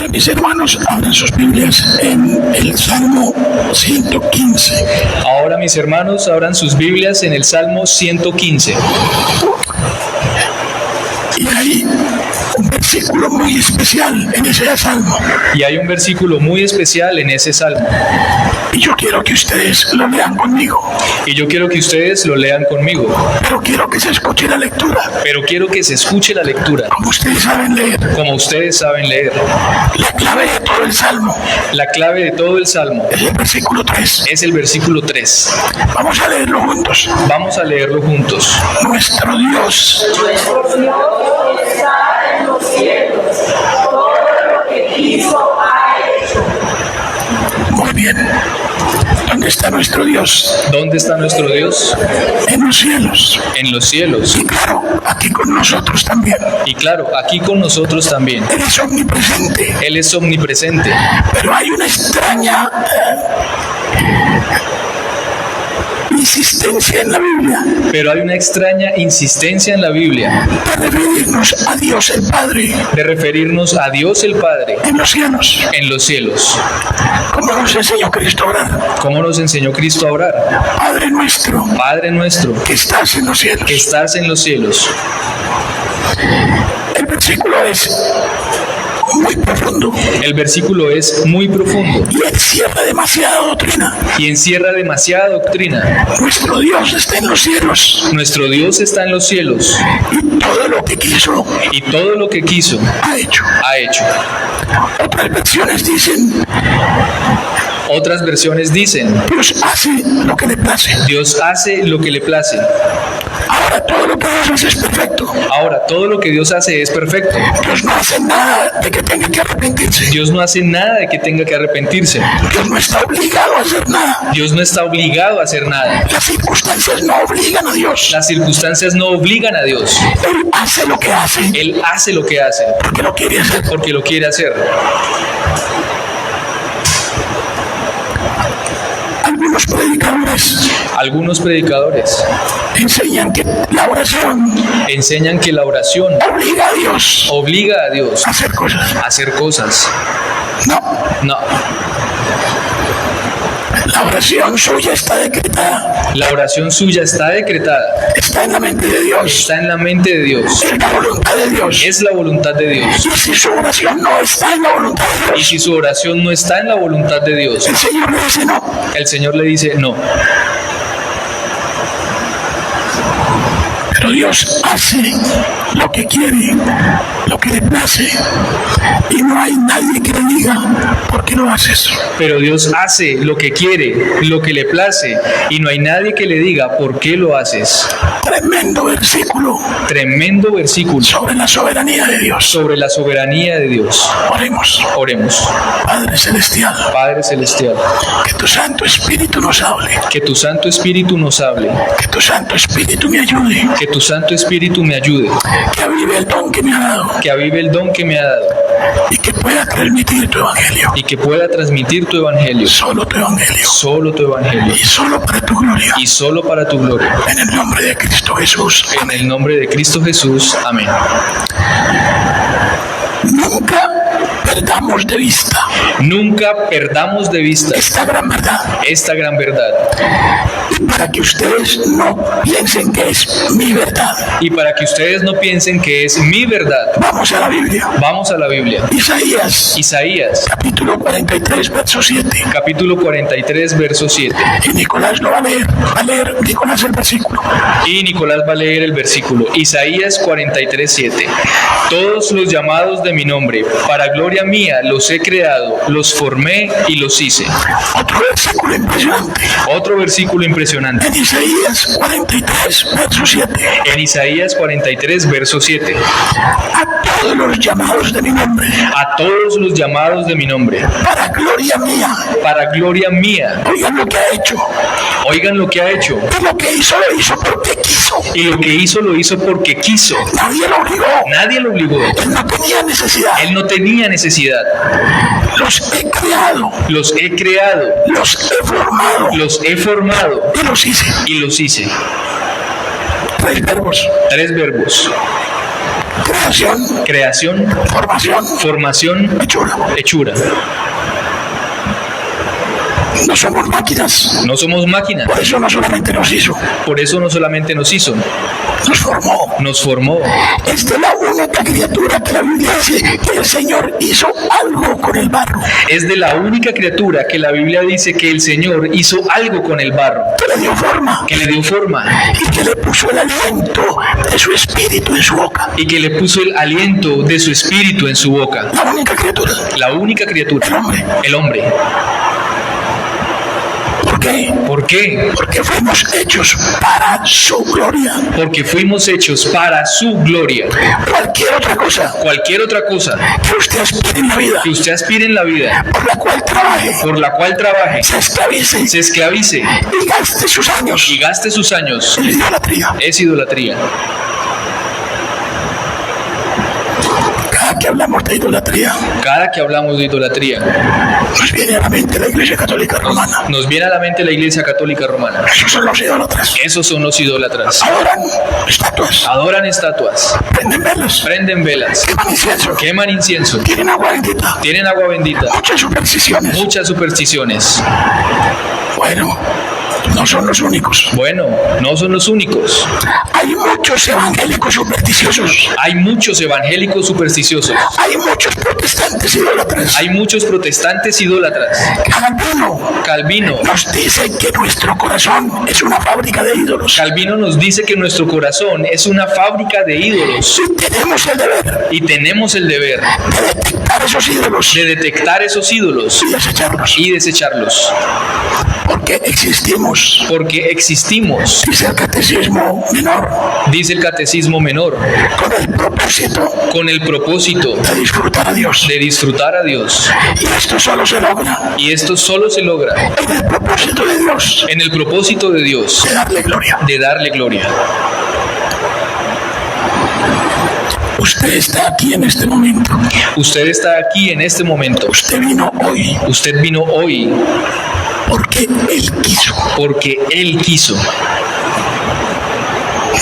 Ahora, mis hermanos, abran sus Biblias en el Salmo 115. Ahora, mis hermanos, abran sus Biblias en el Salmo 115. Y hay un versículo muy especial en ese salmo. Y hay un versículo muy especial en ese salmo. Y yo quiero que ustedes lo lean conmigo. Y yo quiero que ustedes lo lean conmigo. Pero quiero que se escuche la lectura. Pero quiero que se escuche la lectura. Como ustedes saben leer. Como ustedes saben leer. La clave de todo el salmo. La clave de todo el salmo. Es el versículo 3. Es el versículo 3. Vamos a leerlo juntos. Vamos a leerlo juntos. Nuestro Dios. Nuestro Dios está en los cielos. Todo lo que quiso ha hecho. Muy bien. ¿Dónde está nuestro Dios? ¿Dónde está nuestro Dios? En los cielos. En los cielos. Y claro, aquí con nosotros también. Y claro, aquí con nosotros también. Él es omnipresente. Él es omnipresente. Pero hay una extraña insistencia en la Biblia Pero hay una extraña insistencia en la Biblia de referirnos a Dios el Padre de referirnos a Dios el Padre en los cielos. en los cielos. Como nos enseñó Cristo a orar. ¿Cómo nos enseñó Cristo a orar? Padre nuestro, Padre nuestro, que estás en los cielos. que estás en los cielos. El versículo es muy profundo El versículo es muy profundo y encierra demasiada doctrina. y encierra demasiada doctrina. Nuestro Dios está en los cielos Nuestro Dios está en los cielos y todo lo que quiso y todo lo que quiso ha hecho. ha hecho. Otras versiones dicen, Otras versiones dicen, Dios hace lo que le place. Dios hace lo que le place. Ahora todo lo que Dios hace es perfecto. Ahora, todo lo que Dios hace es perfecto. Dios no hace nada de que tenga que arrepentirse. Dios no hace nada de que tenga que arrepentirse. Dios no está obligado a hacer nada. Dios no está obligado a hacer nada. Las circunstancias no obligan a Dios. Las circunstancias no obligan a Dios. Él hace lo que hace Él hace lo que hace porque lo quiere hacer. porque lo quiere hacer. Algunos predicadores enseñan que la oración Enseñan que la oración obliga a Dios a a hacer cosas. hacer cosas. No, No, la oración suya está decretada. la oración suya está decretada. Está en la mente de Dios. Está en la mente de Dios. Es la voluntad de Dios. Es la voluntad de Dios. Y si su oración no está en la voluntad de Y Dios, si su oración no está en la voluntad de Dios, el Señor le dice no. el Señor le dice no. Pero Dios hace lo que quiere, lo que le place. Y no hay nadie que le diga, ¿por qué no haces? Pero Dios hace lo que quiere, lo que le place, y no hay nadie que le diga por qué lo haces. Tremendo versículo Tremendo versículo sobre la soberanía de Dios. sobre la soberanía de Dios. Oremos. Oremos. Padre Celestial, Padre Celestial, que tu Santo Espíritu nos hable, que tu Santo Espíritu nos hable, que tu Santo Espíritu me ayude, que tu Santo Espíritu me ayude, que avive el don que me ha dado que avive el don que me ha dado y que pueda transmitir tu Evangelio. y que pueda transmitir tu Evangelio, Solo tu Evangelio solo tu Evangelio, y solo para tu gloria. y solo para tu gloria. En el nombre de Cristo Jesús. En el nombre de Cristo Jesús. Amén. Nunca perdamos de vista Nunca perdamos de vista esta gran verdad. esta gran verdad. Y para que ustedes no piensen que es mi verdad, Y para que ustedes no piensen que es mi verdad, vamos a la Biblia. vamos a la Biblia. Isaías, Isaías, capítulo 43, verso 7. capítulo 43, verso 7. Y Nicolás lo va a leer Nicolás el versículo. Y Nicolás va a leer el versículo. Isaías 43, 7. Todos los llamados de mi nombre, para gloria mía los he creado, los formé y los hice. Otro versículo impresionante. Otro versículo impresionante. En Isaías 43, verso 7. En Isaías 43, verso 7. A todos los llamados de mi nombre, A todos los llamados de mi nombre, para gloria mía. para gloria mía. Oigan lo que ha hecho. Oigan lo que ha hecho. Y lo que hizo, lo hizo porque quiso. Y lo que hizo porque quiso. Nadie lo obligó. Nadie lo obligó. Él no tenía necesidad. Él no tenía necesidad. Los he creado, Los he creado, los he formado los he formado y los hice. y los hice. 3 verbos. 3 verbos. creación, formación, hechura. No somos máquinas. No somos máquinas. Por eso no solamente nos hizo, Por eso no solamente nos hizo, nos formó. nos formó. Es de la única criatura que la Biblia dice que el Señor hizo algo con el barro, Es de la única criatura que la Biblia dice que el Señor hizo algo con el barro, que le dio forma que le dio forma y que le puso el aliento de su espíritu en su boca. y que le puso el aliento de su espíritu en su boca. La única criatura. La única criatura, el hombre. ¿Por qué? ¿Por qué? Porque fuimos hechos para su gloria. Porque fuimos hechos para su gloria. Cualquier otra cosa Cualquier otra cosa que usted aspire en la vida, que usted aspire en la vida, por la cual trabaje, se esclavice y gaste sus años, y gaste sus años, es idolatría. es idolatría. Cada que hablamos de idolatría, Cada que hablamos de idolatría, nos viene a la mente la Iglesia Católica Romana. nos viene a la mente la Iglesia Católica Romana. Esos son los idólatras. Esos son los idólatras. Adoran estatuas, Adoran estatuas, prenden velas, prenden velas, queman incienso, queman incienso, tienen agua bendita, tienen agua bendita, muchas supersticiones. muchas supersticiones. Bueno, no son los únicos. Bueno, no son los únicos. Hay muchos evangélicos supersticiosos. Hay muchos evangélicos supersticiosos. Hay muchos protestantes idólatras. Hay muchos protestantes idólatras. Calvino Nos dice que nuestro corazón es una fábrica de ídolos. Calvino nos dice que nuestro corazón es una fábrica de ídolos Y tenemos el deber y tenemos el deber de detectar esos ídolos de detectar esos ídolos y desecharlos. y desecharlos. Porque existimos, Porque existimos, dice el catecismo menor, dice el catecismo menor, con el propósito de disfrutar a Dios. de disfrutar a Dios. Y esto solo se logra Y esto solo se logra en el propósito de Dios, en el propósito de Dios, de darle gloria. de darle gloria. Usted está aquí en este momento. Usted está aquí en este momento. Usted vino hoy Usted vino hoy porque Él quiso. porque Él quiso,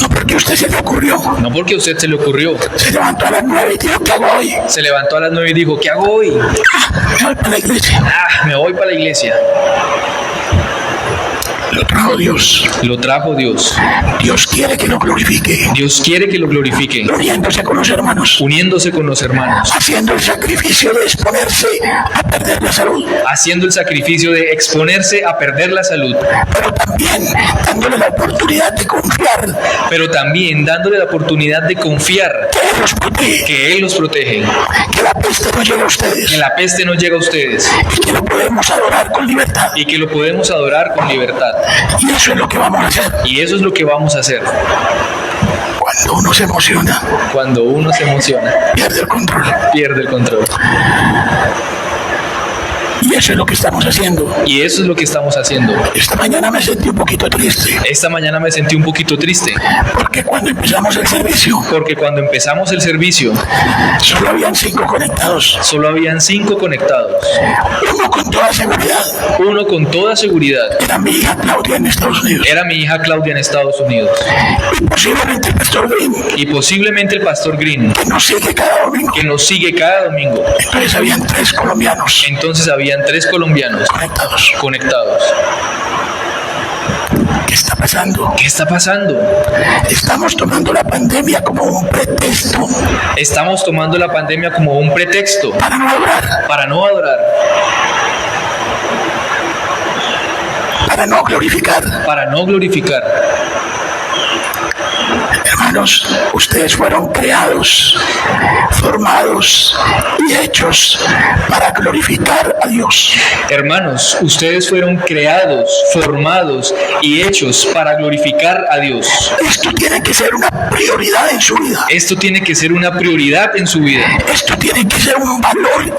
No porque a usted se le ocurrió. no porque a usted se le ocurrió. Se levantó a las 9 y dijo, ¿qué hago hoy? Se levantó a las 9 y dijo, ¿qué hago hoy? Me voy para la iglesia. Me voy para la iglesia. Lo trajo Dios. Lo trajo Dios. Dios quiere que lo glorifique. Dios quiere que lo glorifique, Uniéndose con los hermanos. uniéndose con los hermanos, Haciendo el sacrificio de exponerse a perder la salud. haciendo el sacrificio de exponerse a perder la salud, Pero también dándole la oportunidad de confiar pero también dándole la oportunidad de confiar que Él los protege. que Él los protege, Que la peste no llegue a ustedes. que la peste no llega a ustedes Y que lo podemos adorar con libertad. y que lo podemos adorar con libertad. Y eso es lo que vamos a hacer. Y eso es lo que vamos a hacer. Cuando uno se emociona, Cuando uno se emociona, pierde el control. pierde el control. Y eso es lo que estamos haciendo. Y eso es lo que estamos haciendo. Esta mañana me sentí un poquito triste. Esta mañana me sentí un poquito triste, Porque cuando empezamos el servicio, porque cuando empezamos el servicio, solo habían 5 conectados. solo habían 5 conectados. Uno con toda seguridad Uno con toda seguridad era mi hija Claudia en Estados Unidos. era mi hija Claudia en Estados Unidos. Y posiblemente el pastor Green, Y posiblemente el pastor Green, que nos sigue cada domingo. que nos sigue cada domingo. Entonces habían 3 colombianos Entonces habían 3 colombianos conectados. conectados. ¿Qué está pasando? ¿Qué está pasando? Estamos tomando la pandemia como un pretexto Estamos tomando la pandemia como un pretexto para no adorar, para no adorar, para no glorificar. para no glorificar. Hermanos, ustedes fueron creados, formados y hechos para glorificar a Dios. Hermanos, ustedes fueron creados, formados y hechos para glorificar a Dios. Esto tiene que ser una prioridad en su vida. Esto tiene que ser una prioridad en su vida. Esto tiene que ser un valor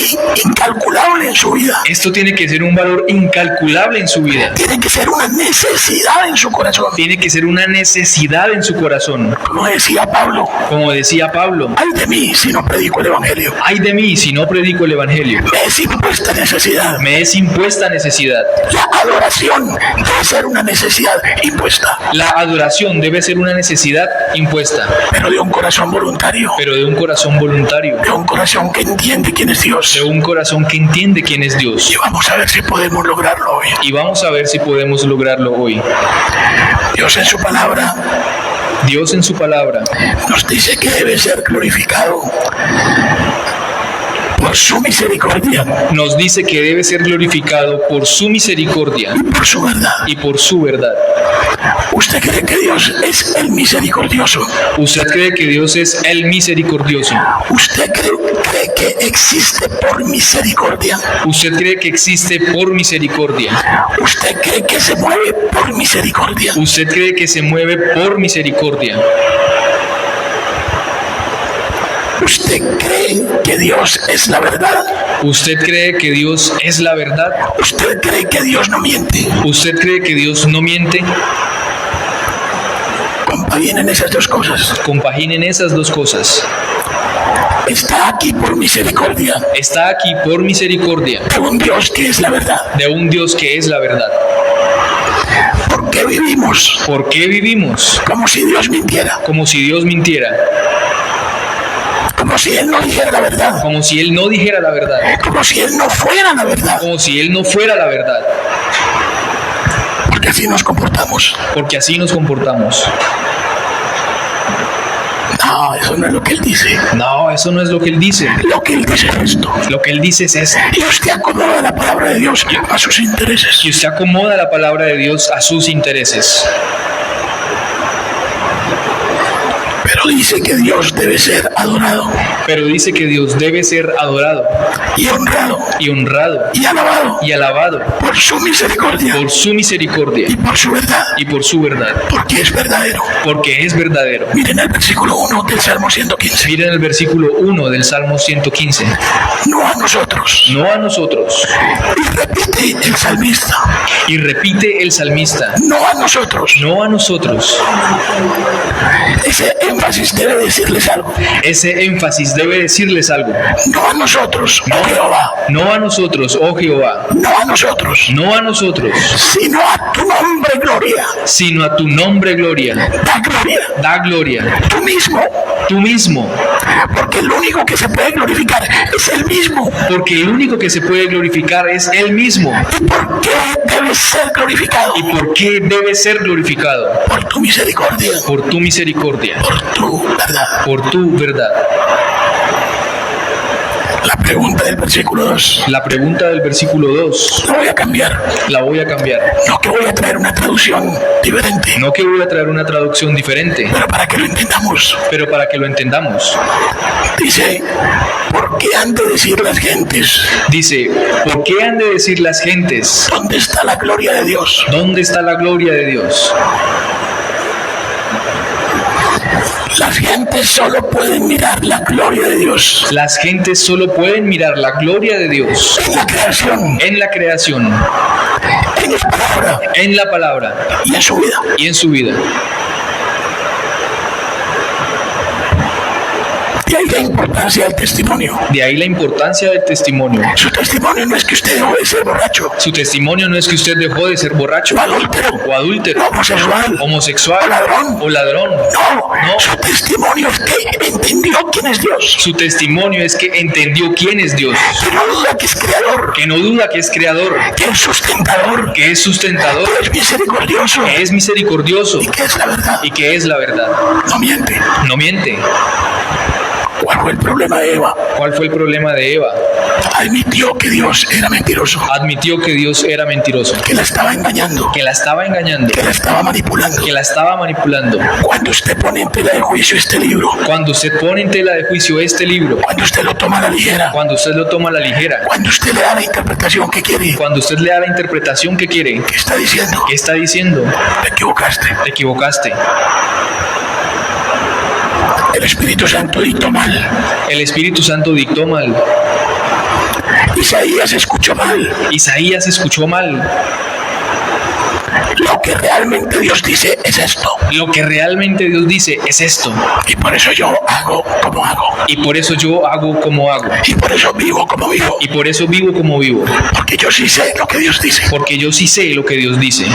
incalculable en su vida. Esto tiene que ser un valor incalculable en su vida. Tiene que ser una necesidad en su corazón. Tiene que ser una necesidad en su corazón. Como decía Pablo, Como decía Pablo, ay de mí si no predico el evangelio. ay de mí si no predico el evangelio. Me es impuesta necesidad. Me es impuesta necesidad. La adoración debe ser una necesidad impuesta, La adoración debe ser una necesidad impuesta, pero de un corazón voluntario, pero de un corazón voluntario, de un corazón que entiende quién es Dios. de un corazón que entiende quién es Dios. Y vamos a ver si podemos lograrlo hoy. Y vamos a ver si podemos lograrlo hoy. Dios en su palabra Dios en su palabra nos dice que debe ser glorificado por su misericordia nos dice que debe ser glorificado por su misericordia y por su verdad. y por su verdad. ¿Usted cree que Dios es el misericordioso? ¿Usted cree que Dios es el misericordioso? ¿Usted cree que existe por misericordia? ¿Usted cree que existe por misericordia? ¿Usted cree que se mueve por misericordia? ¿Usted cree que se mueve por misericordia? ¿Usted cree que Dios es la verdad? ¿Usted cree que Dios es la verdad? ¿Usted cree que Dios no miente? ¿Usted cree que Dios no miente? Compaginen esas dos cosas. Compaginen esas dos cosas. Está aquí por misericordia Está aquí por misericordia de un Dios que es la verdad. de un Dios que es la verdad. ¿Por qué vivimos ¿Por qué vivimos como si Dios mintiera? como si Dios mintiera? Como si Él no dijera la verdad. Como si Él no dijera la verdad. Como si Él no fuera la verdad. Como si Él no fuera la verdad. Porque así nos comportamos. Porque así nos comportamos. No, eso no es lo que Él dice. No, eso no es lo que Él dice. Lo que Él dice es esto. Lo que Él dice es esto. Y usted acomoda la palabra de Dios a sus intereses. Y usted acomoda la palabra de Dios a sus intereses. Pero dice que Dios debe ser adorado Pero dice que Dios debe ser adorado y honrado y honrado y alabado y alabado por su misericordia por su misericordia y por su verdad. y por su verdad. Porque es verdadero. Porque es verdadero. Miren el versículo 1 del Salmo 115. Miren el versículo 1 del Salmo 115. No a nosotros. No a nosotros. Y repite el salmista. Y repite el salmista. No a nosotros. No a nosotros. Ese énfasis debe decirles algo. Ese énfasis debe decirles algo. No a nosotros, oh Jehová. No a nosotros, oh Jehová. No a nosotros, No a nosotros, sino a tu nombre, gloria. sino a tu nombre gloria. Da gloria. Da gloria. Tú mismo. Tú mismo. Porque el único que se puede glorificar es el mismo. Porque el único que se puede glorificar es Él mismo. ¿Y por qué debe ser glorificado? ¿Y por qué debe ser glorificado? Por tu misericordia. Por tu misericordia. Por tu verdad. Por tu verdad. La pregunta del versículo 2. La pregunta del versículo 2 La voy a cambiar. la voy a cambiar. No que voy a traer una traducción diferente. No que voy a traer una traducción diferente, Pero para que lo entendamos. pero para que lo entendamos. Dice, ¿por qué han de decir las gentes? Dice, ¿por qué han de decir las gentes? ¿Dónde está la gloria de Dios? ¿Dónde está la gloria de Dios? Las gentes solo pueden mirar la gloria de Dios Las gentes solo pueden mirar la gloria de Dios en la creación, en la creación, en su palabra en la palabra y en su vida. y en su vida. Y ahí la importancia del testimonio. De ahí la importancia del testimonio. Su testimonio no es que usted dejó de ser borracho, Su testimonio no es que usted dejó de ser borracho o adúltero, o adúltero, o homosexual, homosexual o ladrón. o ladrón. No, su testimonio es que entendió quién es Dios, Su testimonio es que entendió quién es Dios, que no duda que es creador, que no duda que es creador, que es sustentador, que es sustentador, que es misericordioso que es misericordioso y que es la verdad. y que es la verdad. No miente. No miente. ¿Cuál fue el problema de Eva? ¿Cuál fue el problema de Eva? Admitió que Dios era mentiroso, Admitió que Dios era mentiroso, que la estaba engañando, que la estaba engañando, que la estaba manipulando. que la estaba manipulando. Cuando usted pone en tela de juicio este libro, Cuando usted pone en tela de juicio este libro, cuando usted lo toma a la ligera, cuando usted lo toma a la ligera, cuando usted le da la interpretación que quiere, cuando usted le da la interpretación que quiere, ¿qué está diciendo? ¿qué está diciendo? Te equivocaste. Te equivocaste. El Espíritu Santo dictó mal. El Espíritu Santo dictó mal. Isaías escuchó mal. Isaías escuchó mal. Lo que realmente Dios dice es esto. Lo que realmente Dios dice es esto. Y por eso yo hago como hago. Y por eso yo hago como hago. Y por eso vivo como vivo. Y por eso vivo como vivo. Porque yo sí sé lo que Dios dice. Porque yo sí sé lo que Dios dice.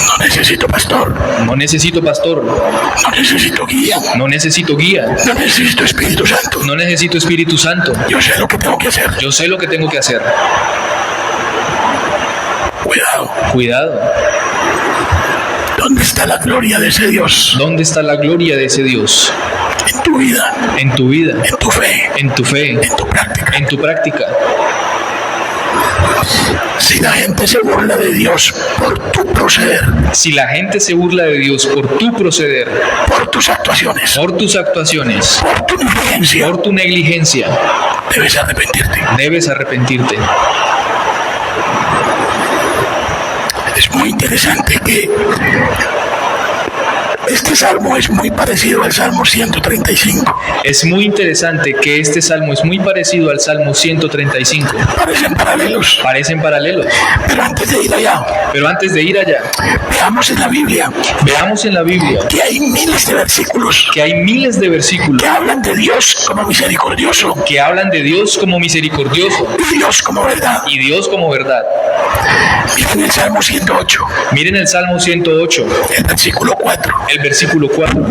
No necesito pastor. No necesito pastor. No necesito guía. No necesito guía. No necesito Espíritu Santo. No necesito Espíritu Santo. Yo sé lo que tengo que hacer. Yo sé lo que tengo que hacer. Cuidado. Cuidado. ¿Dónde está la gloria de ese Dios? ¿Dónde está la gloria de ese Dios? En tu vida, En tu vida, en tu fe, en tu fe, en tu práctica. en tu práctica. Si la gente se burla de Dios por tu proceder, Si la gente se burla de Dios por tu proceder, por tus actuaciones, por tus actuaciones, por tu negligencia, por tu negligencia, debes arrepentirte. debes arrepentirte. Es muy interesante que este salmo es muy parecido al Salmo 135. Es muy interesante que este salmo es muy parecido al Salmo 135. Parecen paralelos. Parecen paralelos. Pero antes de ir allá, Pero antes de ir allá, veamos en la Biblia veamos en la Biblia que hay miles de versículos que hay miles de versículos que hablan de Dios como misericordioso que hablan de Dios como misericordioso y Dios como verdad. y Dios como verdad. Miren el Salmo 108, Miren el Salmo 108, el versículo 4. el versículo 4.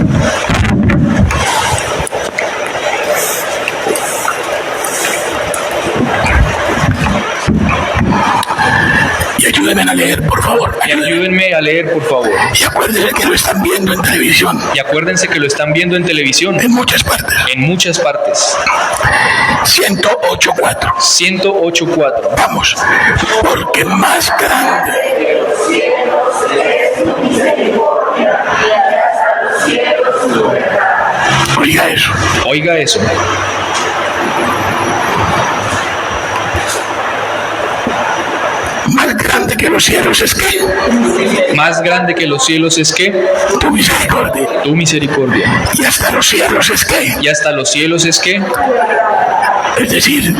Y ayúdenme a leer, por favor. Y ayúdenme a leer, por favor. Y acuérdense que lo están viendo en televisión, Y acuérdense que lo están viendo en televisión, en muchas partes. en muchas partes. 108.4. 108.4. Vamos, porque más grande de los cielos es tu misericordia, y hasta los cielos tu verdad. Oiga eso. Oiga eso. Más grande que los cielos es que Más grande que los cielos es que tu misericordia. tu misericordia. Y hasta los cielos es que, Y hasta los cielos es que, es decir,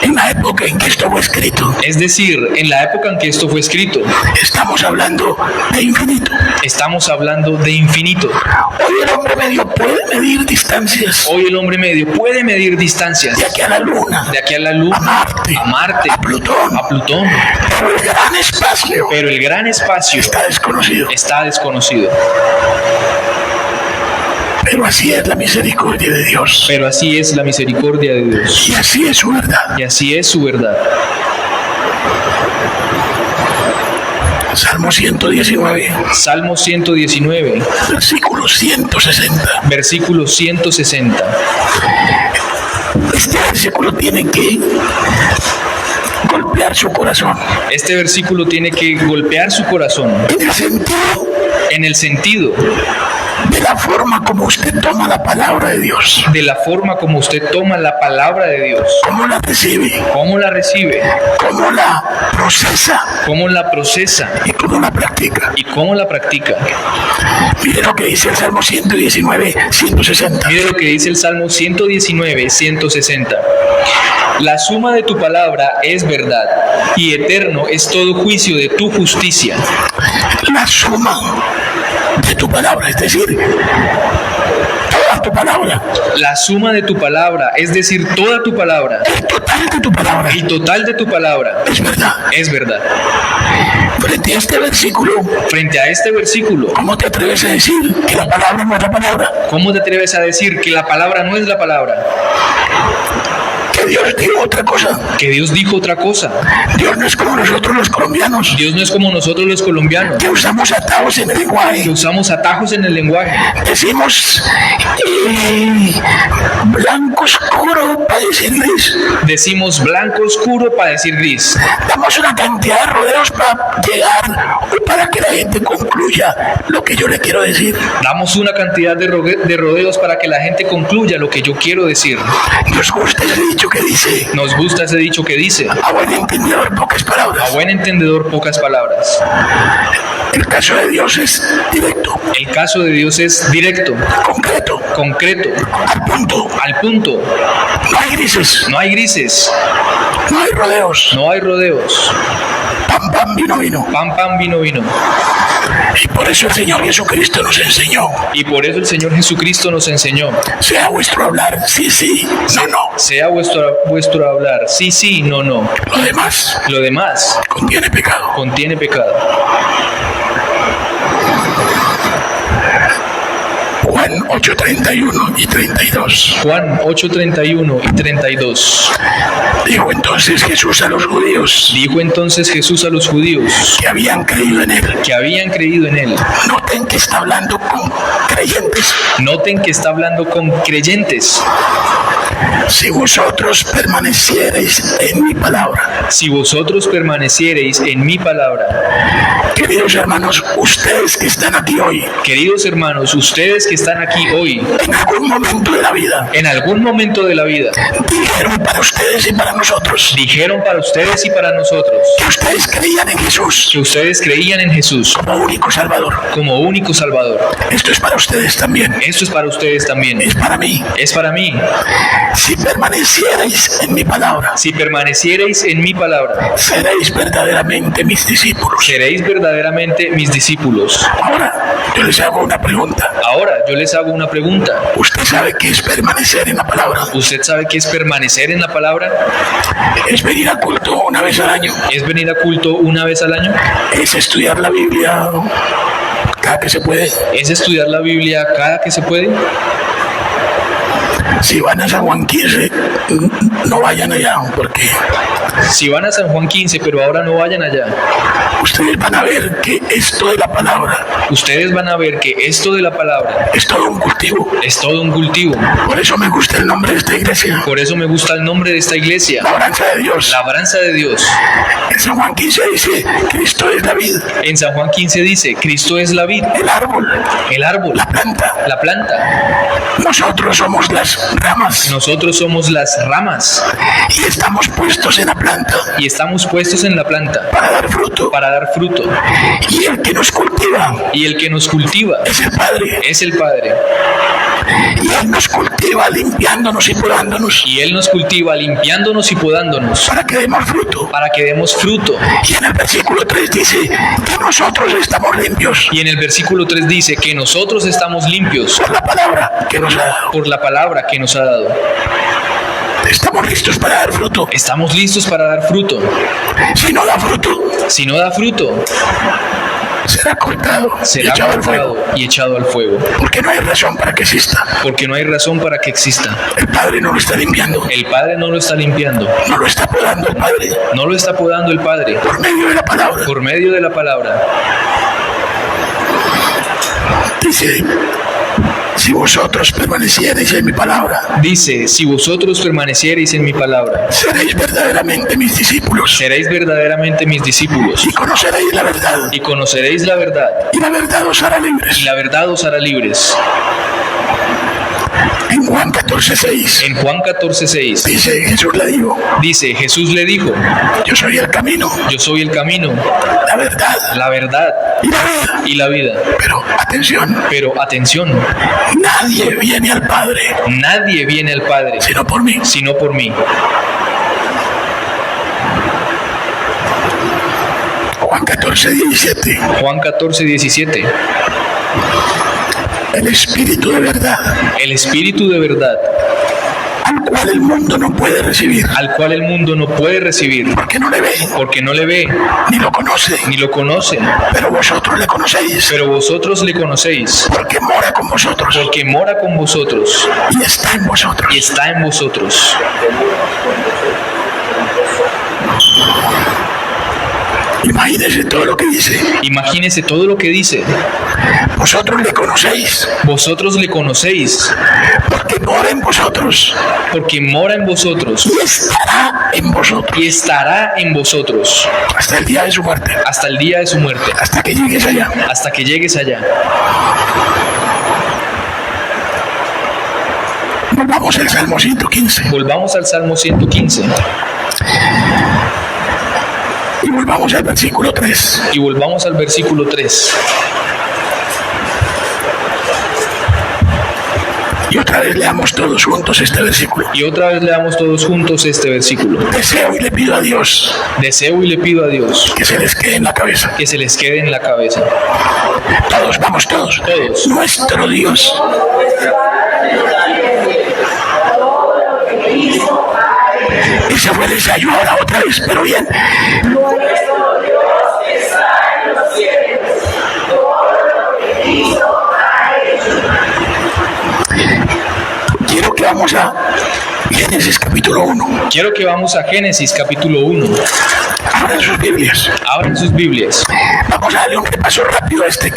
en la época en que esto fue escrito, es decir, en la época en que esto fue escrito, estamos hablando de infinito. estamos hablando de infinito. Hoy el hombre medio puede medir distancias Hoy el hombre medio puede medir distancias de aquí a la luna, de aquí a la a luna, Marte, a Marte, a Plutón, a Plutón, pero el gran espacio pero el gran espacio está desconocido. está desconocido. Pero así es la misericordia de Dios. Pero así es la misericordia de Dios. Y así es su verdad. Y así es su verdad. Salmo 119, Salmo 119, versículo 160. versículo 160. Este versículo tiene que golpear su corazón Este versículo tiene que golpear su corazón en el sentido en el sentido de la forma como usted toma la palabra de Dios, de la forma como usted toma la palabra de Dios, cómo la recibe, cómo la recibe, cómo la procesa cómo la procesa y cómo la practica. y cómo la practica. Mire lo que dice el Salmo 119, 160. Mire lo que dice el Salmo 119, 160. La suma de tu palabra es verdad, y eterno es todo juicio de tu justicia. La suma de tu palabra, es decir, toda tu palabra, La suma de tu palabra, es decir, toda tu palabra, el total de tu palabra, el total de tu palabra, es verdad. es verdad. Frente a este versículo, Frente a este versículo, ¿cómo te atreves a decir que la palabra no es la palabra? ¿cómo te atreves a decir que la palabra no es la palabra? Que Dios dijo otra cosa. Que Dios dijo otra cosa. Dios no es como nosotros los colombianos, Dios no es como nosotros los colombianos, que usamos atajos en el que lenguaje. usamos atajos en el lenguaje. Decimos blanco oscuro para decir gris. Decimos blanco oscuro para decir gris. Damos una cantidad de rodeos para llegar o para que la gente concluya lo que yo le quiero decir. Damos una cantidad de rodeos para que la gente concluya lo que yo quiero decir. ¿Nos gusta ese dicho que dice, Nos gusta ese dicho que dice, a buen entendedor pocas a palabras. buen entendedor pocas palabras. El caso de Dios es directo, El caso de Dios es directo, concreto, concreto, al punto. al punto. No hay grises, No hay grises, no hay rodeos. no hay rodeos. Pam, pam, vino, vino. Pam, pam, vino, vino. Y por eso el Señor Jesucristo nos enseñó, Y por eso el Señor Jesucristo nos enseñó, sea vuestro hablar, sí, sí, no, no. sea vuestro hablar, sí, sí, no, no. Lo demás Lo demás contiene pecado. contiene pecado. Juan 8:31 y 32. Juan 8:31 y 32. Dijo entonces Jesús a los judíos Dijo entonces Jesús a los judíos que habían creído en él. que habían creído en él. Noten que está hablando con creyentes. Noten que está hablando con creyentes. Si vosotros permaneciereis en mi palabra. Si vosotros permaneciereis en mi palabra. Queridos hermanos, ustedes que están aquí hoy, Queridos hermanos, ustedes que están aquí hoy, en algún momento de la vida, en algún momento de la vida, dijeron para ustedes y para nosotros dijeron para ustedes y para nosotros que ustedes creían en Jesús que ustedes creían en Jesús como único Salvador. como único Salvador. Esto es para ustedes también. Esto es para ustedes también. Es para mí. Es para mí. Si permaneciereis en mi palabra, Si permaneciereis en mi palabra, seréis verdaderamente mis discípulos. seréis verdaderamente mis discípulos. Ahora, yo les hago una pregunta. Ahora, yo les hago una pregunta. ¿Usted sabe qué es permanecer en la palabra? ¿Usted sabe qué es permanecer en la palabra? ¿Es venir a culto una vez al año? ¿Es venir a culto una vez al año? ¿Es estudiar la Biblia cada que se puede? ¿Es estudiar la Biblia cada que se puede? Si van a San Juan 15, no vayan allá, porque Si van a San Juan 15, pero ahora no vayan allá, ustedes van a ver que esto de la palabra ustedes van a ver que esto de la palabra es todo un cultivo. es todo un cultivo. Por eso me gusta el nombre de esta iglesia, Por eso me gusta el nombre de esta iglesia, Labranza de Dios. Labranza de Dios. En San Juan 15 dice, Cristo es la vid, En San Juan 15 dice, Cristo es la vid, el árbol, el árbol, la planta. la planta. Nosotros somos las ramas Nosotros somos las ramas y estamos puestos en la planta y estamos puestos en la planta para dar fruto. para dar fruto. Y el que nos cultiva Y el que nos cultiva es el Padre. es el Padre. Y Él nos cultiva limpiándonos y podándonos Y Él nos cultiva limpiándonos y podándonos para que demos fruto. para que demos fruto. Y en el versículo 3 dice que nosotros estamos limpios Y en el versículo 3 dice que nosotros estamos limpios por la palabra que nos ha dado. por la palabra que nos ha dado. Estamos listos para dar fruto. Estamos listos para dar fruto. Si no da fruto, Si no da fruto, será cortado y será echado al fuego. cortado y echado al fuego. Porque no hay razón para que exista. Porque no hay razón para que exista. El Padre no lo está limpiando, El Padre no lo está limpiando. no lo está podando el Padre No lo está podando el Padre por medio de la palabra. por medio de la palabra. Dice, si vosotros permaneciereis en mi palabra, Dice, si vosotros permaneciereis en mi palabra, seréis verdaderamente mis discípulos seréis verdaderamente mis discípulos y conoceréis la verdad. y conoceréis la verdad Y la verdad os hará y libres. la verdad os hará libres. En Juan 14:6 En Juan 14:6 dice, Jesús le dijo, dice, Jesús le dijo, yo soy el camino, yo soy el camino, la verdad la verdad y la vida. y la vida. Pero atención, Pero atención, nadie viene al Padre nadie viene al Padre sino por mí. sino por mí. Juan 14:17. Juan 14:17. El Espíritu de verdad, El Espíritu de verdad, al cual el mundo no puede recibir, al cual el mundo no puede recibir, porque no le ve, porque no le ve, ni lo conoce, ni lo conoce, pero vosotros le conocéis, pero vosotros le conocéis, porque mora con vosotros porque mora con vosotros y está en vosotros. y está en vosotros. Imagínense todo lo que dice. Imagínese todo lo que dice. Vosotros le conocéis, Vosotros le conocéis, porque mora en vosotros porque mora en vosotros y estará en vosotros y estará en vosotros hasta el día de su muerte, hasta el día de su muerte, hasta que llegues allá. hasta que llegues allá. Volvamos al Salmo 115. Volvamos al Salmo 115 Y volvamos al versículo 3. y volvamos al versículo 3. Y otra vez leamos todos juntos este versículo. Y otra vez leamos todos juntos este versículo. Deseo y le pido a Dios Deseo y le pido a Dios que se les quede en la cabeza. que se les quede en la cabeza. Todos, vamos todos. Todos. Nuestro Dios. Esa fue el ensayo ahora otra vez, pero bien. Nuestro Dios está en los cielos. Todo lo que Cristo ha hecho. Quiero que vamos a Génesis capítulo 1. Quiero que vamos a Génesis capítulo 1. Abran sus Biblias. Abran sus Biblias. Vamos a darle un repaso rápido a este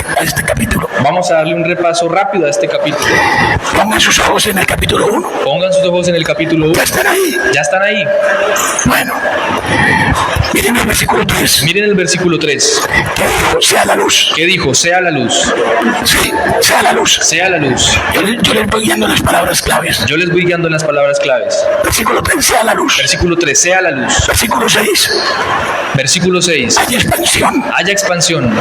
capítulo. Vamos a darle un repaso rápido a este capítulo. Pongan sus ojos en el capítulo 1. Pongan sus ojos en el capítulo 1. Ya están ahí. Ya están ahí. Bueno, miren el versículo 3. Miren el versículo 3. Que dijo, sea la luz. ¿Qué dijo? Sea la luz. Sí, sea la luz. Sea la luz. Yo les voy guiando las palabras claves. Yo les voy guiando en las palabras claves. Versículo 3, sea la luz. Versículo 3. Sea la luz. Versículo 6, Versículo 6. hay expansión. Haya expansión.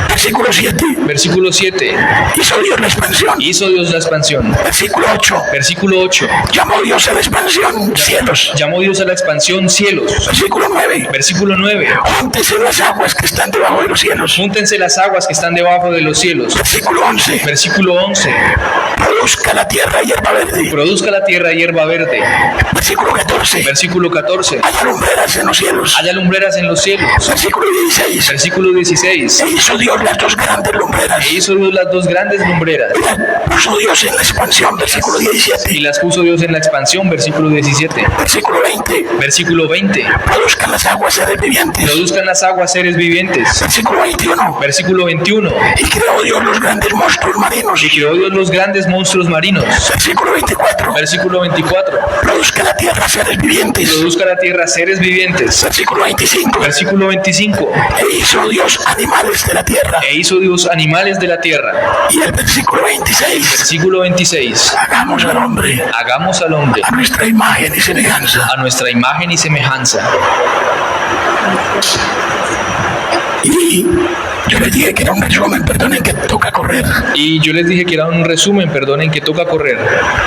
Versículo 7, Versículo 7. hizo Dios la expansión. Hizo Dios la expansión. Versículo 8, Versículo 8. llamó Dios a la expansión cielos. Llamó Dios a la expansión cielos. Versículo 9, Versículo 9. júntese las aguas que están debajo de los cielos. Júntense las aguas que están debajo de los cielos. Versículo 11, Versículo 11. produzca la tierra hierba verde. Produzca la tierra hierba verde. Versículo 14, Versículo 14. haya lumbreras en los cielos. Haya lumbreras en los cielos. Versículo 16, Versículo 16. e hizo Dios las dos grandes lumbreras. E hizo Dios las dos grandes lumbreras. Puso Dios en la expansión, versículo Y 17. las puso Dios en la expansión. Versículo 17. Versículo 20. Versículo 20. Produzcan las aguas seres vivientes. Produzcan las aguas seres vivientes. Versículo 21. Versículo 21. Y creó Dios los grandes monstruos marinos. Y creó Dios los grandes monstruos marinos. Versículo 24. Versículo 24. Produzca la tierra seres vivientes. Produzca la tierra seres vivientes. Versículo 25. Versículo 25. E hizo Dios animales de la tierra. E hizo Dios animales de la tierra. Y el versículo 26. Versículo 26. Hagamos al hombre Hagamos al hombre a nuestra imagen y semejanza. a nuestra imagen y semejanza. Y yo les dije que era un resumen, perdonen que toca correr. Y yo les dije que era un resumen, perdonen que toca correr,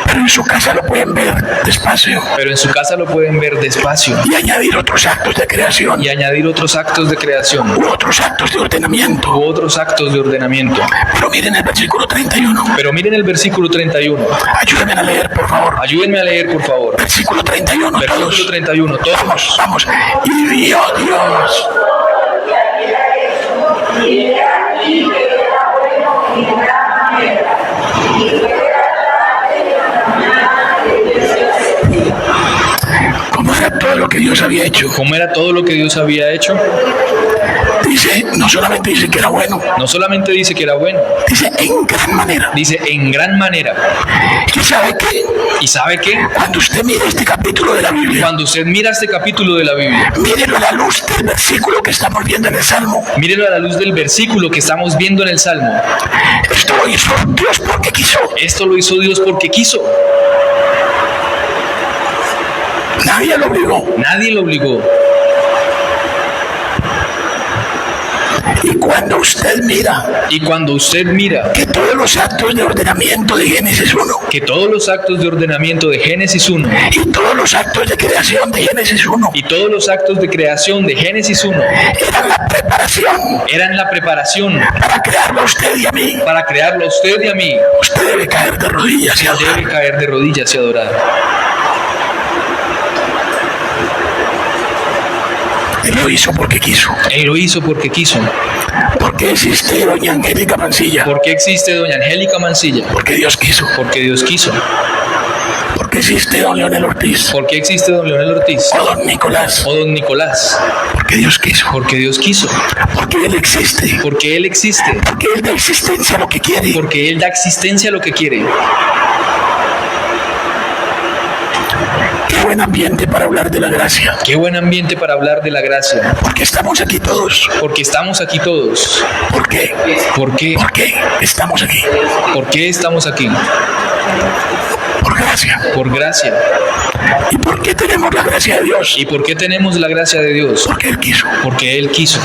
Pero en su casa lo pueden ver despacio. pero en su casa lo pueden ver despacio Y añadir otros actos de creación. y añadir otros actos de creación U otros actos de ordenamiento. u otros actos de ordenamiento. Pero miren el versículo 31. Pero miren el versículo 31. Ayúdenme a leer, por favor. Ayúdenme a leer, por favor. Versículo 31, Versículo todos. 31. Todos. Vamos, vamos. Y vio Dios. Y he aquí que era bueno en gran manera. Y que Como era todo lo que Dios había hecho. ¿Cómo era todo lo que Dios había hecho? Dice, no solamente dice que era bueno, No solamente dice que era bueno, dice en gran manera. dice en gran manera. ¿Y sabe qué? ¿Y sabe qué? Cuando usted mire este capítulo de la Biblia, Cuando usted mira este capítulo de la Biblia, mírelo a la luz del versículo que estamos viendo en el Salmo. mírelo a la luz del versículo que estamos viendo en el Salmo. Esto lo hizo Dios porque quiso. Esto lo hizo Dios porque quiso. Nadie lo obligó. Nadie lo obligó. Y cuando usted mira Y cuando usted mira que todos los actos de ordenamiento de Génesis 1 que todos los actos de ordenamiento de Génesis 1 y todos los actos de creación de Génesis 1 y todos los actos de creación de Génesis 1 eran la preparación eran la preparación para crearlo a usted y a mí, para crearlo a usted y a mí, usted debe caer de rodillas y adorar. debe caer de rodillas y adorar. Él lo hizo porque quiso. Él lo hizo porque quiso. ¿Por qué existe doña Angélica Mancilla? ¿Por qué existe doña Angélica Mancilla? Porque Dios quiso. Porque Dios quiso. ¿Por qué existe don Leonel Ortiz? ¿Por qué existe don Leonel Ortiz? O don Nicolás. O don Nicolás. Porque Dios quiso. Porque Dios quiso. Porque Él existe. Porque Él existe. Porque Él da existencia a lo que quiere. Porque Él da existencia a lo que quiere. Qué buen ambiente para hablar de la gracia. Qué buen ambiente para hablar de la gracia. Porque estamos aquí todos. Porque estamos aquí todos. ¿Por qué? ¿Por qué? ¿Por qué estamos aquí? ¿Por qué estamos aquí? Por gracia. Por gracia. ¿Y por qué tenemos la gracia de Dios? ¿Y por qué tenemos la gracia de Dios? Porque Él quiso. Porque Él quiso.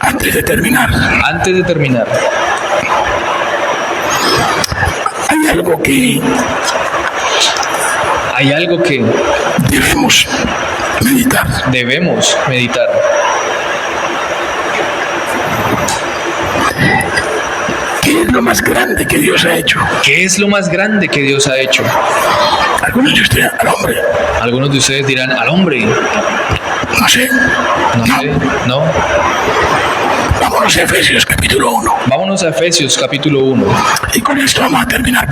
Antes de terminar, hay algo que debemos meditar. ¿Qué es lo más grande que Dios ha hecho? ¿Qué es lo más grande que Dios ha hecho? Algunos de ustedes, al hombre. Algunos de ustedes dirán, al hombre. No sé. No sé, ¿no? Vámonos a Efesios capítulo 1. Vámonos a Efesios capítulo 1. Y con esto vamos a terminar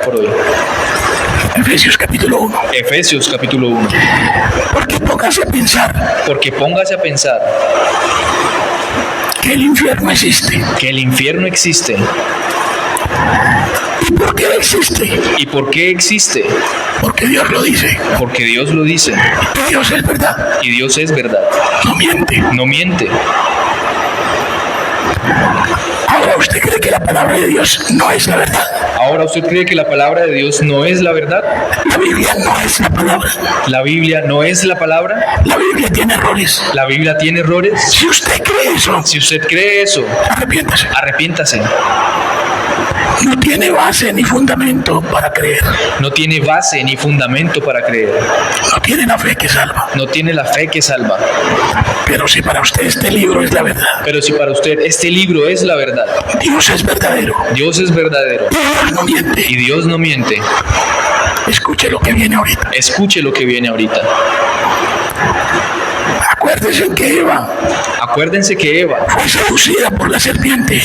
por hoy. Efesios capítulo 1. Efesios capítulo 1. Porque póngase a pensar que el infierno existe. Que el infierno existe. ¿Y por qué existe? ¿Y por qué existe? Porque Dios lo dice. Porque Dios lo dice. Y Dios es verdad. Y Dios es verdad. No miente. No miente. Ahora usted cree que la palabra de Dios no es la verdad. Ahora usted cree que la palabra de Dios no es la verdad. La Biblia no es la palabra. La Biblia no es la palabra. La Biblia tiene errores. La Biblia tiene errores. Si usted cree eso, arrepiéntase. No tiene base ni fundamento para creer. No tiene base ni fundamento para creer. No tiene la fe que salva. No tiene la fe que salva. Pero si para usted este libro es la verdad. Pero si para usted este libro es la verdad. Dios es verdadero. Dios es verdadero. Dios no miente. Y Dios no miente. Escuche lo que viene ahorita. Escuche lo que viene ahorita. Acuérdense que Eva fue seducida por la serpiente.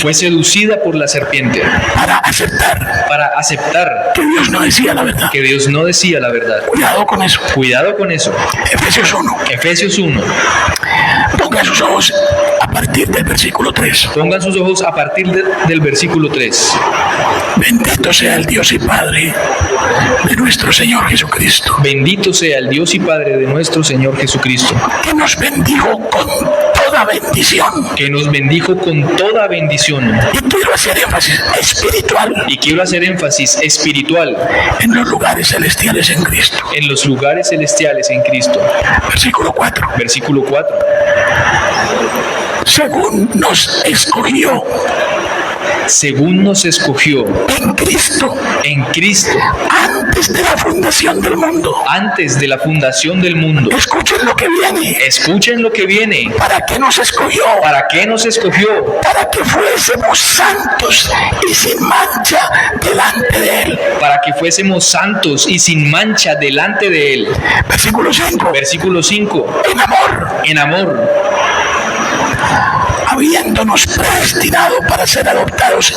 Para aceptar que Dios no decía la verdad. Cuidado con eso. Efesios 1. Pongan sus ojos a partir del versículo 3. Bendito sea el Dios y Padre de nuestro Señor Jesucristo. Bendito sea el Dios y Padre de nuestro Señor Jesucristo. Que nos bendijo con toda bendición. Y quiero hacer énfasis espiritual. En los lugares celestiales en Cristo. Versículo 4. Según nos escogió en Cristo antes de la fundación del mundo. Escuchen lo que viene. ¿Para qué nos escogió? Para que fuésemos santos y sin mancha delante de Él. Versículo 5. En amor. Habiéndonos predestinado para ser adoptados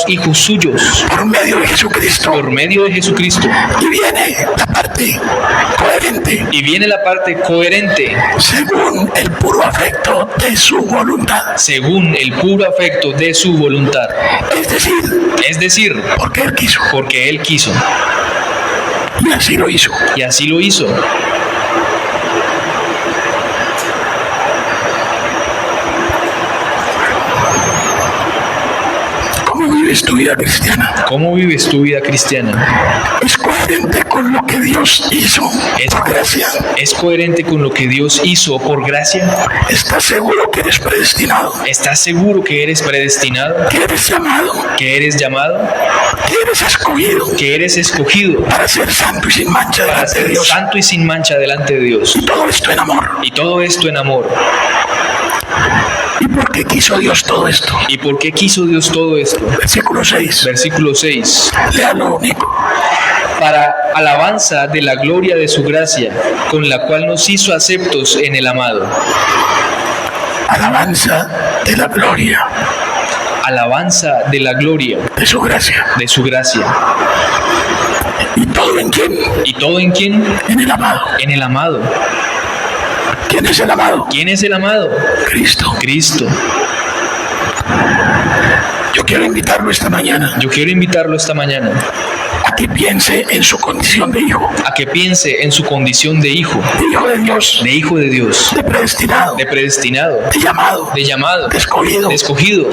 hijos suyos. Por medio de Jesucristo. Y viene la parte coherente. Según el puro afecto de su voluntad. Es decir, porque Él quiso. Y así lo hizo. ¿Cómo vives tu vida cristiana? Es coherente con lo que Dios hizo por gracia. ¿Es coherente con lo que Dios hizo por gracia? ¿Estás seguro que eres predestinado? ¿Que eres llamado? ¿Que eres escogido? Para ser santo y sin mancha delante de Dios. Y todo esto en amor. ¿Y por qué quiso Dios todo esto? Versículo 6. Léalo, Nico. Para alabanza de la gloria de su gracia, con la cual nos hizo aceptos en el amado. Alabanza de la gloria. De su gracia. ¿Y todo en quién? En el amado. ¿Quién es el amado? Cristo. Yo quiero invitarlo esta mañana que piense en su condición de hijo. a que piense en su condición de hijo De hijo de Dios. de Dios, De predestinado. de predestinado, De llamado. de llamado, De escogido. de escogido.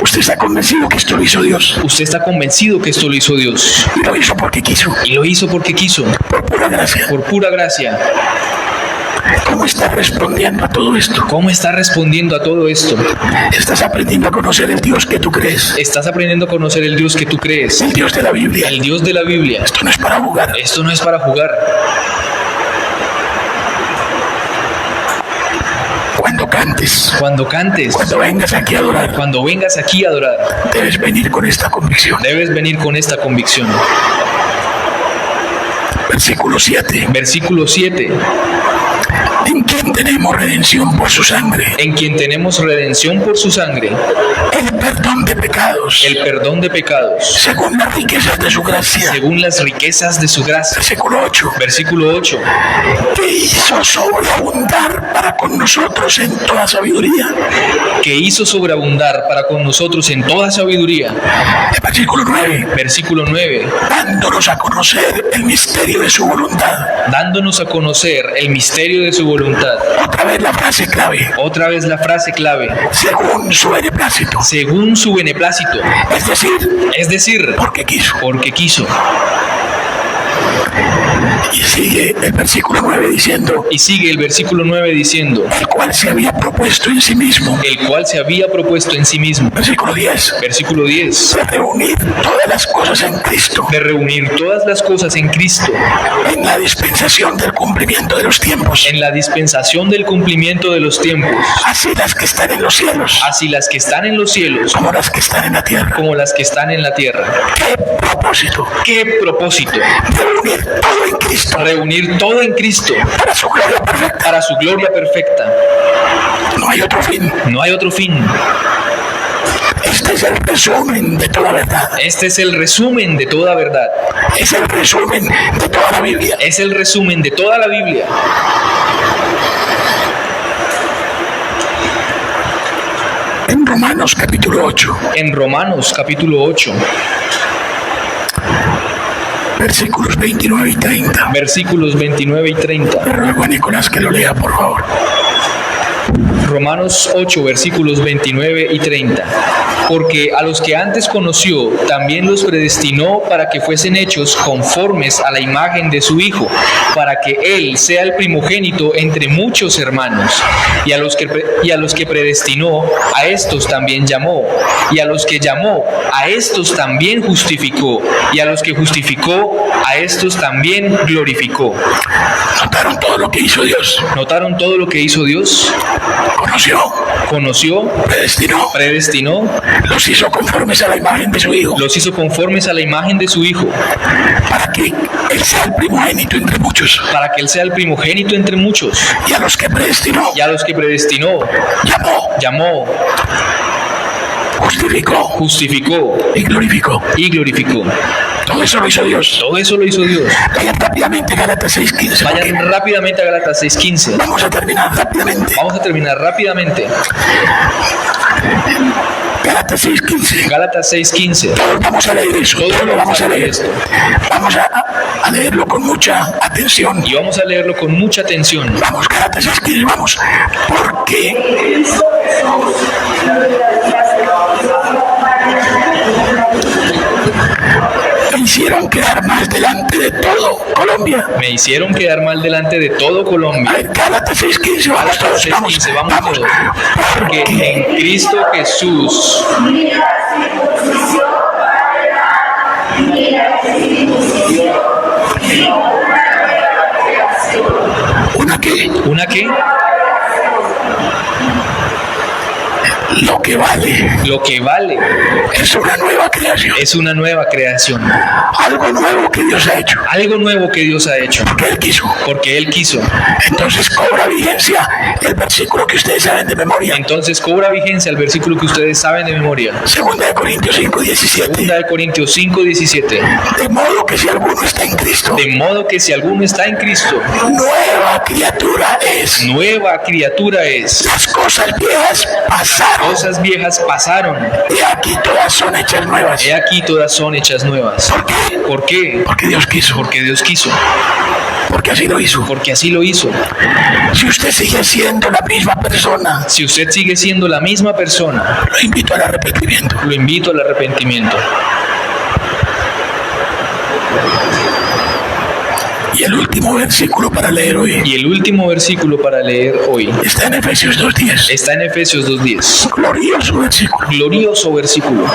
Usted está convencido que esto lo hizo Dios. Usted está convencido que esto lo hizo Dios Y lo hizo porque quiso. y lo hizo porque quiso, Por pura gracia. por pura gracia. ¿Cómo está respondiendo a todo esto? ¿Cómo está respondiendo a todo esto? Estás aprendiendo a conocer el Dios que tú crees. Estás aprendiendo a conocer el Dios que tú crees, El Dios de la Biblia. el Dios de la Biblia. Esto no es para jugar. Esto no es para jugar. Cuando cantes, Cuando cantes, cuando vengas aquí a adorar, cuando vengas aquí a adorar, debes venir con esta convicción. debes venir con esta convicción. Versículo 7. Versículo 7. En quien tenemos redención por su sangre, En quien tenemos redención por su sangre, el perdón de pecados, el perdón de pecados, según las riquezas de su gracia. según las riquezas de su gracia. Versículo 8. Versículo 8. Que hizo sobreabundar para con nosotros en toda sabiduría. Que hizo sobreabundar para con nosotros en toda sabiduría. El versículo 9. Versículo 9. Dándonos a conocer el misterio de su voluntad. Dándonos a conocer el misterio de su voluntad. Otra vez la frase clave. Otra vez la frase clave. Según su beneplácito. Según su beneplácito. Es decir, Porque quiso. Porque quiso. y sigue el versículo 9 diciendo, Y sigue el versículo 9 diciendo, el cual se había propuesto en sí mismo. el cual se había propuesto en sí mismo. Versículo 10. Versículo 10. De reunir todas las cosas en Cristo, De reunir todas las cosas en Cristo, en la dispensación del cumplimiento de los tiempos, en la dispensación del cumplimiento de los tiempos, así las que están en los cielos así las que están en los cielos como las que están en la tierra. como las que están en la tierra. ¿Qué propósito? ¿Qué propósito? Reunir todo en Cristo Reunir todo en Cristo para su gloria perfecta. para su gloria perfecta. No hay otro fin. No hay otro fin. Este es el resumen de toda verdad. Este es el resumen de toda verdad. Es el resumen de toda la Biblia. Es el resumen de toda la Biblia. En Romanos capítulo 8, En Romanos capítulo 8, versículos 29 y 30. versículos 29 y 30. Le ruego a Nicolás que lo lea, por favor. Romanos 8, versículos 29 y 30. Porque a los que antes conoció, también los predestinó para que fuesen hechos conformes a la imagen de su Hijo, para que Él sea el primogénito entre muchos hermanos. Y a los que predestinó, a estos también llamó. Y a los que llamó, a estos también justificó. Y a los que justificó, a estos también glorificó. ¿Notaron todo lo que hizo Dios? ¿Notaron todo lo que hizo Dios? Conoció, Conoció, predestinó, predestinó, los hizo conformes a la imagen de su Hijo, los hizo conformes a la imagen de su Hijo, para que Él sea el primogénito entre muchos. para que Él sea el primogénito entre muchos. Y a los que predestinó, Y a los que predestinó, llamó, justificó y glorificó. y glorificó. Todo eso lo hizo Dios. Todo eso lo hizo Dios. Vayan rápidamente a Gálatas 6:15. Vayan rápidamente a Gálatas 6:15. Vamos a terminar rápidamente. Vamos a terminar rápidamente. Gálatas 6:15. Gálatas 6:15. Todos vamos a leer eso. Todos Todos lo vamos a leer. esto. Vamos a leerlo con mucha atención. Y vamos a leerlo con mucha atención. Vamos, Gálatas 6:15, vamos. Porque me hicieron quedar mal delante de todo Colombia. Me hicieron quedar mal delante de todo A Colombia. ver, Gálatas 6:15, vamos Gálatas todos, vamos, 6:15, vamos vamos. todos. Porque en Cristo Jesús Ni la circuncisión para ni la circuncisión, sino una nueva creación. ¿Una qué? ¿una qué? Lo que vale Lo que vale es una nueva creación. es una nueva creación. Algo nuevo que Dios ha hecho. Algo nuevo que Dios ha hecho. Porque Él quiso. Porque Él quiso. Entonces cobra vigencia el versículo que ustedes saben de memoria. Entonces cobra vigencia el versículo que ustedes saben de memoria. 2 Corintios 5:17. 2 Corintios 5:17. De modo que si alguno está en Cristo, De modo que si alguno está en Cristo, nueva criatura es. nueva criatura es. Las cosas viejas pasaron. cosas viejas pasaron. y aquí todas son hechas nuevas. He aquí todas son hechas nuevas. ¿Por qué? ¿Por qué? Porque Dios quiso, Porque Dios quiso. porque así lo hizo. Porque así lo hizo. Si usted sigue siendo la misma persona, Si usted sigue siendo la misma persona, lo invito al arrepentimiento. lo invito al arrepentimiento. Y el último versículo para leer hoy Y el último versículo para leer hoy está en Efesios 2:10. está en Efesios 2:10. Glorioso versículo. Glorioso versículo.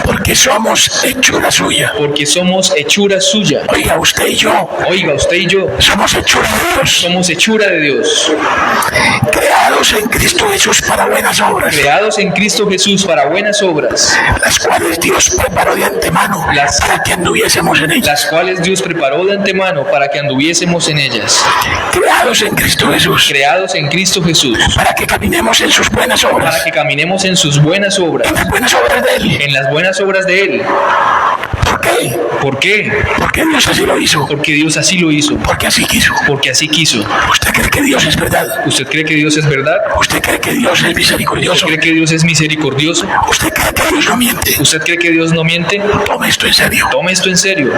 Porque somos hechura suya. Porque somos hechura suya. Oiga, usted y yo Oiga, usted y yo somos hechura de Dios, somos hechura de Dios, creados en Cristo Jesús para buenas obras, creados en Cristo Jesús para buenas obras, las cuales Dios preparó de antemano para que anduviésemos en ellas. las cuales Dios preparó de antemano para que anduviésemos en ellas. Creados en Cristo Jesús Creados en Cristo Jesús para que caminemos en sus buenas para obras, que caminemos en sus buenas obras, en las buenas obras de Él. en las buenas obras de Él. ¿Por qué? ¿Por qué? Porque Dios así lo hizo, Porque Dios así lo hizo, porque así quiso. porque así quiso. ¿Usted cree que Dios es verdad? ¿Usted cree que Dios es verdad? ¿Usted cree que Dios es misericordioso? ¿Usted cree que Dios es misericordioso? ¿Usted cree que Dios no miente? ¿Usted cree que Dios no miente? Tome esto en serio. Tome esto en serio.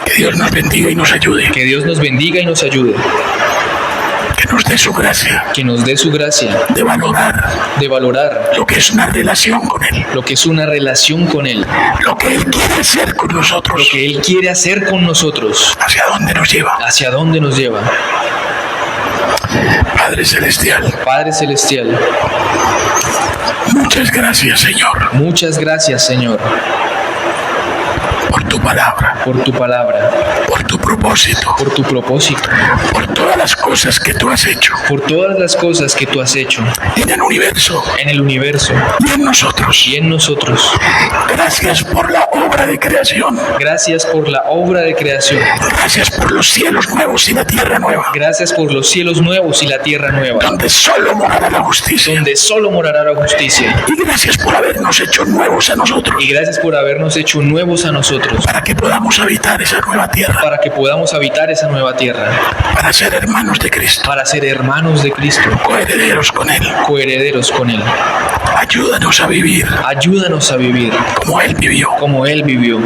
Que Dios nos bendiga y nos ayude. Que Dios nos bendiga y nos ayude. Que nos dé su gracia Que nos dé su gracia de valorar de valorar lo que es una relación con Él, lo que es una relación con Él, lo que Él quiere hacer con lo nosotros, que Él quiere hacer con nosotros, hacia dónde nos lleva. hacia dónde nos lleva. Padre Celestial, Padre Celestial, muchas gracias, Señor, muchas gracias, Señor, por tu palabra, por tu palabra, por tu propósito, por tu propósito, por todas las cosas que tú has hecho por todas las cosas que tú has hecho en el universo en el universo y en nosotros. y en nosotros. Gracias por la obra de creación. Gracias por la obra de creación. Gracias por los cielos nuevos y la tierra nueva, Gracias por los cielos nuevos y la tierra nueva, donde solo morará la justicia. donde solo morará la justicia. Y gracias por habernos hecho nuevos a nosotros, Y gracias por habernos hecho nuevos a nosotros, para que podamos habitar esa nueva tierra, para que podamos habitar esa nueva tierra, para ser hermanos de Cristo, para ser hermanos de Cristo, coherederos con Él. coherederos con Él. Ayúdanos a vivir Ayúdanos a vivir como Él vivió, como Él vivió,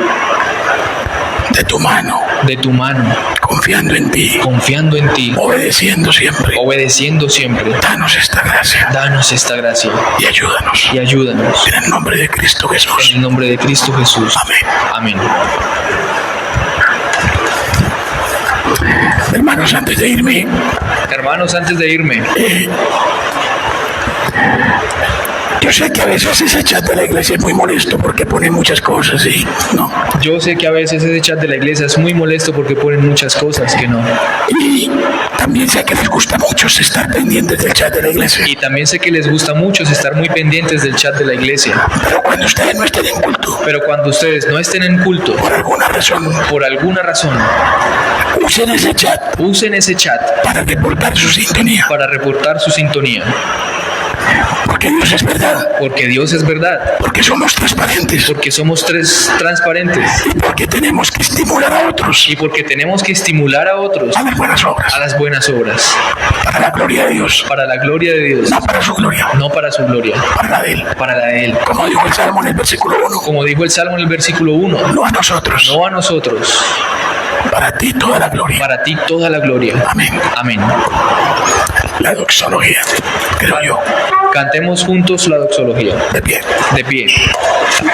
de tu mano, de tu mano, confiando en ti, confiando en ti, obedeciendo siempre. obedeciendo siempre. Danos esta gracia Danos esta gracia y ayúdanos. y ayúdanos. En el nombre de Cristo En Jesús. el nombre de Cristo Jesús. Amén. Amén. Hermanos, antes de irme, Hermanos, antes de irme, yo sé que a veces ese chat de la iglesia es muy molesto porque pone muchas cosas y no. yo sé que a veces ese chat de la iglesia es muy molesto porque ponen muchas cosas que no. Y también sé que les gusta mucho estar pendientes del chat de la iglesia. Y también sé que les gusta mucho estar muy pendientes del chat de la iglesia. Pero cuando ustedes no estén en culto, Pero cuando ustedes no estén en culto, por alguna razón, por alguna razón, usen ese chat usen ese chat para reportar su sintonía. para reportar su sintonía. Porque Dios es verdad, Porque Dios es verdad, porque somos transparentes porque somos transparentes y porque tenemos que estimular a otros y porque tenemos que estimular a otros a las buenas obras, a las buenas obras, para la gloria de Dios, para la gloria de Dios, no para su gloria, no para su gloria, para la de Él. para la de Él. Como dijo el Salmo en el versículo 1, Como dijo el Salmo en el versículo 1, no a nosotros, no a nosotros, para ti toda la gloria. para ti toda la gloria. Amén. Amén. La doxología, creo yo, Cantemos juntos la doxología. de pie. De pie. Amén.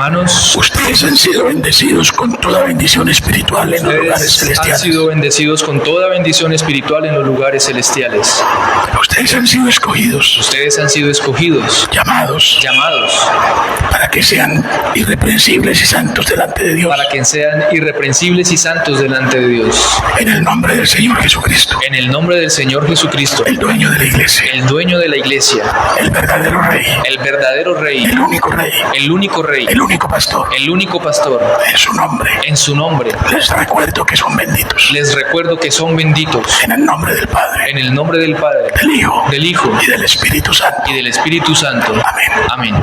Hermanos, ustedes han sido bendecidos con toda bendición espiritual en los lugares ustedes han celestiales. sido bendecidos con toda bendición espiritual en los lugares celestiales. Ustedes han sido escogidos, Ustedes han sido escogidos, llamados, para que sean irreprensibles y santos delante de Dios. para que sean irreprensibles y santos delante de Dios. En el nombre del Señor Jesucristo, En el nombre del Señor Jesucristo, el dueño de la iglesia, el dueño de la iglesia, el verdadero rey, el verdadero rey, el único rey, el único rey, el único pastor. el único pastor, En su nombre, les recuerdo que son benditos. les recuerdo que son benditos En el nombre del Padre, en el nombre del Padre, del Hijo del Hijo y del Espíritu Santo. y del Espíritu Santo. Amén. Amén.